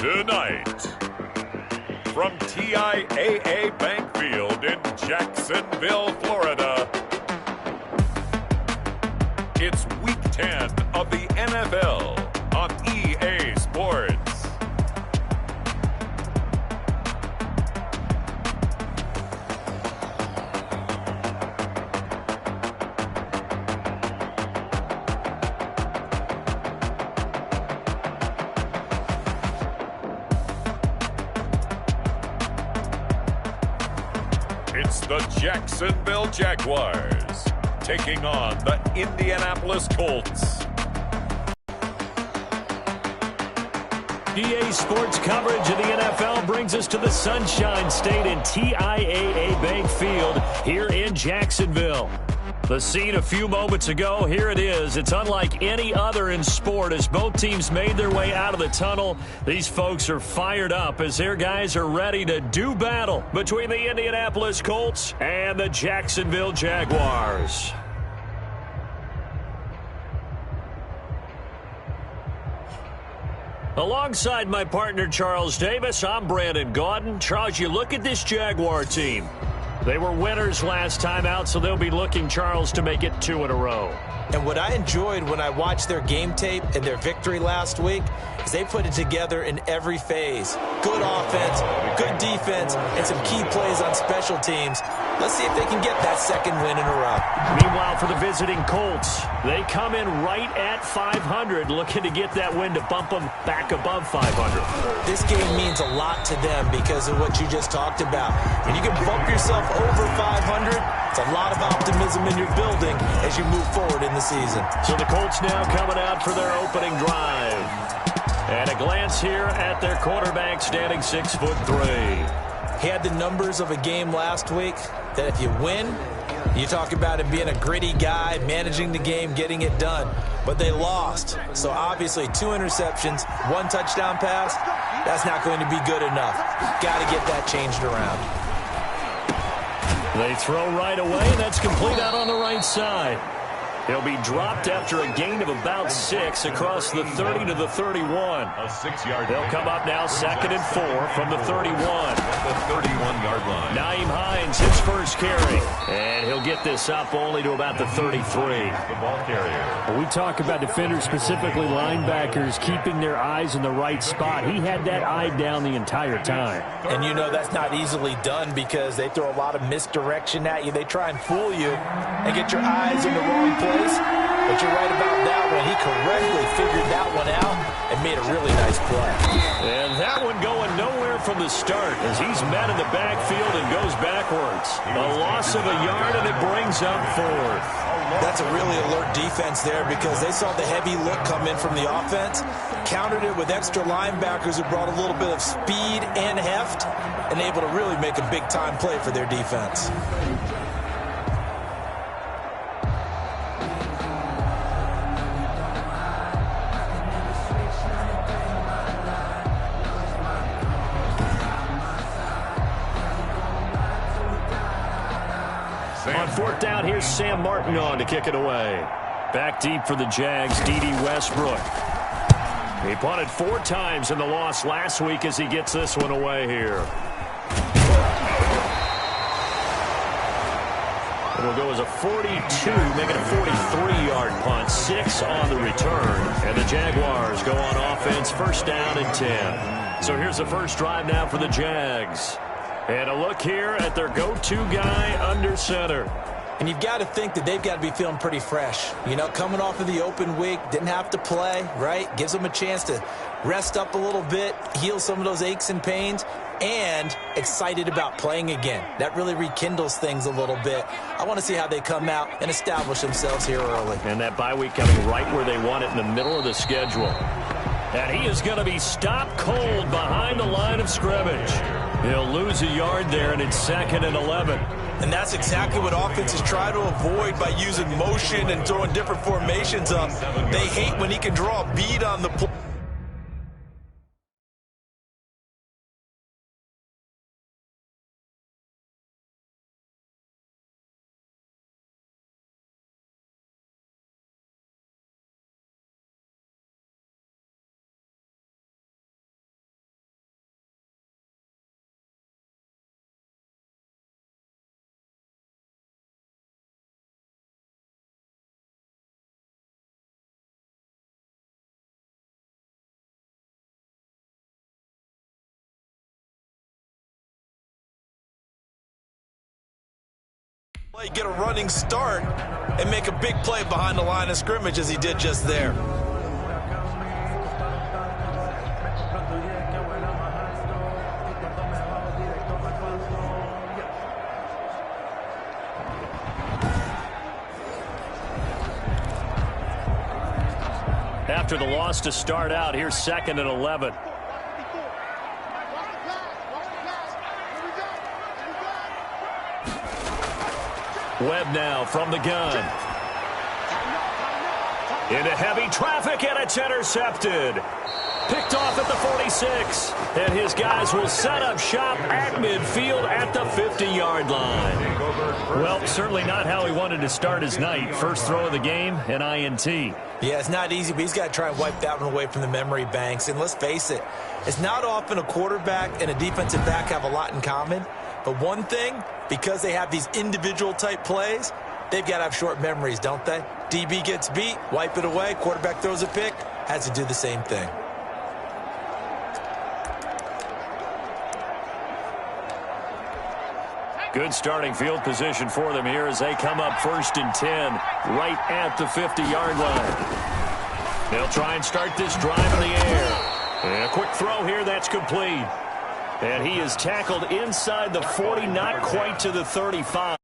Tonight, from TIAA Bank Field in Jacksonville, Florida, it's Week 10 of the NFL on EA Sports. It's the Jacksonville Jaguars taking on the Indianapolis Colts. EA Sports coverage of the NFL brings us to the Sunshine State in TIAA Bank Field here in Jacksonville. The scene a few moments ago, here it is. It's unlike any other in sport as both teams made their way out of the tunnel. These folks are fired up as their guys are ready to do battle between the Indianapolis Colts and the Jacksonville Jaguars. Alongside my partner Charles Davis, I'm Brandon Gaudin. Charles, you look at this Jaguar team. They were winners last time out, so they'll be looking, Charles, to make it 2 in a row. And what I enjoyed when I watched their game tape and their victory last week is they put it together in every phase. Good offense, good defense, and some key plays on special teams. Let's see if they can get that second win in a row. Meanwhile, for the visiting Colts, they come in right at 500, looking to get that win to bump them back above 500. This game means a lot to them because of what you just talked about. When you can bump yourself over 500, it's a lot of optimism in your building as you move forward in the season. So the Colts now coming out for their opening drive. And a glance here at their quarterback standing 6'3". He had the numbers of a game last week that if you win, you talk about him being a gritty guy, managing the game, getting it done. But they lost. So obviously 2 interceptions, 1 touchdown pass, that's not going to be good enough. Got to get that changed around. They throw right away, and that's complete out on the right side. He'll be dropped after a gain of about 6 across the 30 to the 31. A 6-yard. They'll come up now 2nd and 4 from the 31. At the 31-yard line. Nyheim Hines, his first carry. And he'll get this up only to about the 33. The ball carrier. We talk about defenders, specifically linebackers, keeping their eyes in the right spot. He had that eye down the entire time. And you know that's not easily done because they throw a lot of misdirection at you. They try and fool you and get your eyes in the wrong place. But you're right about that one. He correctly figured that one out and made a really nice play. And that one going nowhere from the start as he's met in the backfield and goes backwards. A loss of a yard, and it brings up 4th. That's a really alert defense there because they saw the heavy look come in from the offense, countered it with extra linebackers who brought a little bit of speed and heft, and able to really make a big-time play for their defense. On 4th down, here's Sam Martin on to kick it away. Back deep for the Jags, D.D. Westbrook. He punted 4 times in the loss last week as he gets this one away here. It'll go as a 42, making a 43-yard punt, 6 on the return. And the Jaguars go on offense, 1st down and 10. So here's the first drive now for the Jags. And a look here at their go-to guy under center. And you've got to think that they've got to be feeling pretty fresh. You know, coming off of the open week, didn't have to play, right? Gives them a chance to rest up a little bit, heal some of those aches and pains, and excited about playing again. That really rekindles things a little bit. I want to see how they come out and establish themselves here early. And that bye week coming right where they want it in the middle of the schedule. And he is going to be stopped cold behind the line of scrimmage. He'll lose a yard there, and it's 2nd and 11. And that's exactly what offenses try to avoid by using motion and throwing different formations up. They hate when he can draw a bead on the play. Get a running start and make a big play behind the line of scrimmage as he did just there. After the loss to start out, here's 2nd and 11. Webb now from the gun. Into heavy traffic, and it's intercepted. Picked off at the 46. And his guys will set up shop at midfield at the 50-yard line. Well, certainly not how he wanted to start his night. First throw of the game, an INT. Yeah, it's not easy, but he's got to try and wipe that one away from the memory banks. And let's face it, it's not often a quarterback and a defensive back have a lot in common. But one thing, because they have these individual type plays, they've got to have short memories, don't they? DB gets beat, wipe it away, quarterback throws a pick, has to do the same thing. Good starting field position for them here as they come up 1st and 10 right at the 50-yard line. They'll try and start this drive in the air. And a quick throw here, that's complete. And he is tackled inside the 40, not quite to the 35.